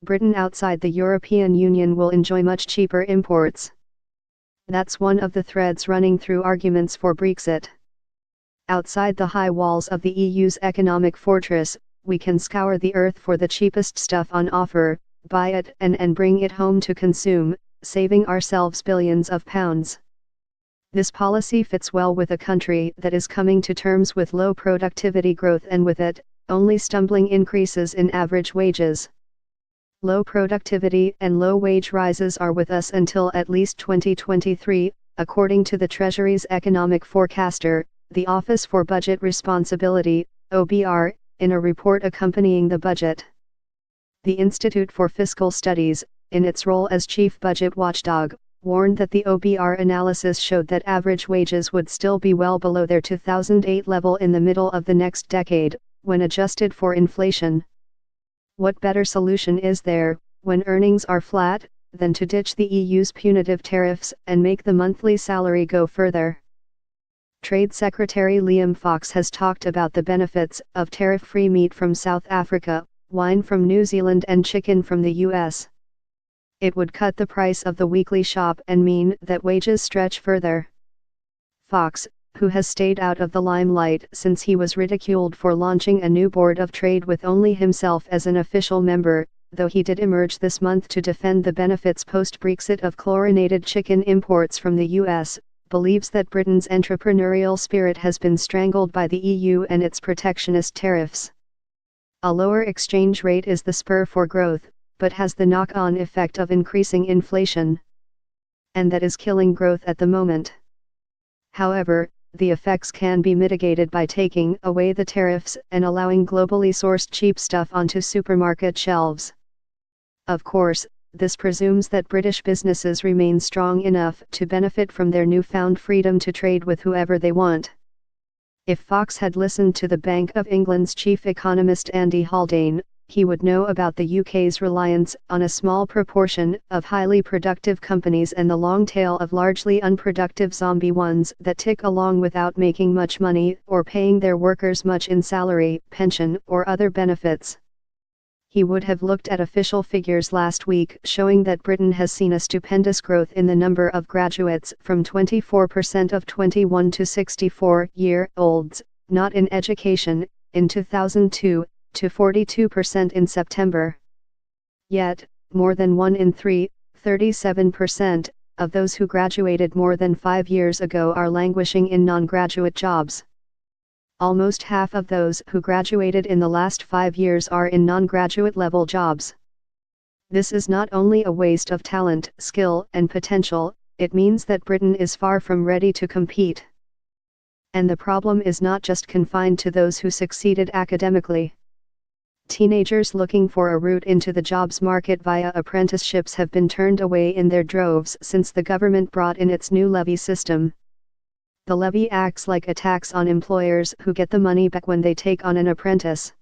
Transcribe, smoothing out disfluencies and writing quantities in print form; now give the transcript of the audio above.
Britain outside the European Union will enjoy much cheaper imports. That's one of the threads running through arguments for Brexit. Outside the high walls of the EU's economic fortress, we can scour the earth for the cheapest stuff on offer, buy it and bring it home to consume, saving ourselves billions of pounds. This policy fits well with a country that is coming to terms with low productivity growth and with it, only stumbling increases in average wages. Low productivity and low wage rises are with us until at least 2023, according to the Treasury's economic forecaster, the Office for Budget Responsibility, OBR, in a report accompanying the budget. The Institute for Fiscal Studies, in its role as chief budget watchdog, warned that the OBR analysis showed that average wages would still be well below their 2008 level in the middle of the next decade, when adjusted for inflation. What better solution is there, when earnings are flat, than to ditch the EU's punitive tariffs and make the monthly salary go further? Trade Secretary Liam Fox has talked about the benefits of tariff-free meat from South Africa, wine from New Zealand and chicken from the US. It would cut the price of the weekly shop and mean that wages stretch further. Fox, who has stayed out of the limelight since he was ridiculed for launching a new board of trade with only himself as an official member, though he did emerge this month to defend the benefits post-Brexit of chlorinated chicken imports from the US, believes that Britain's entrepreneurial spirit has been strangled by the EU and its protectionist tariffs. A lower exchange rate is the spur for growth, but has the knock-on effect of increasing inflation. And that is killing growth at the moment. However, the effects can be mitigated by taking away the tariffs and allowing globally sourced cheap stuff onto supermarket shelves. Of course, this presumes that British businesses remain strong enough to benefit from their newfound freedom to trade with whoever they want. If Fox had listened to the Bank of England's chief economist Andy Haldane, he would know about the UK's reliance on a small proportion of highly productive companies and the long tail of largely unproductive zombie ones that tick along without making much money or paying their workers much in salary, pension, or other benefits. He would have looked at official figures last week showing that Britain has seen a stupendous growth in the number of graduates from 24% of 21 to 64-year-olds, not in education, in 2002, to 42% in September. Yet, more than 1 in 3, 37%, of those who graduated more than 5 years ago are languishing in non-graduate jobs. Almost half of those who graduated in the last 5 years are in non-graduate level jobs. This is not only a waste of talent, skill, and potential, it means that Britain is far from ready to compete. And the problem is not just confined to those who succeeded academically. Teenagers looking for a route into the jobs market via apprenticeships have been turned away in their droves since the government brought in its new levy system. The levy acts like a tax on employers who get the money back when they take on an apprentice.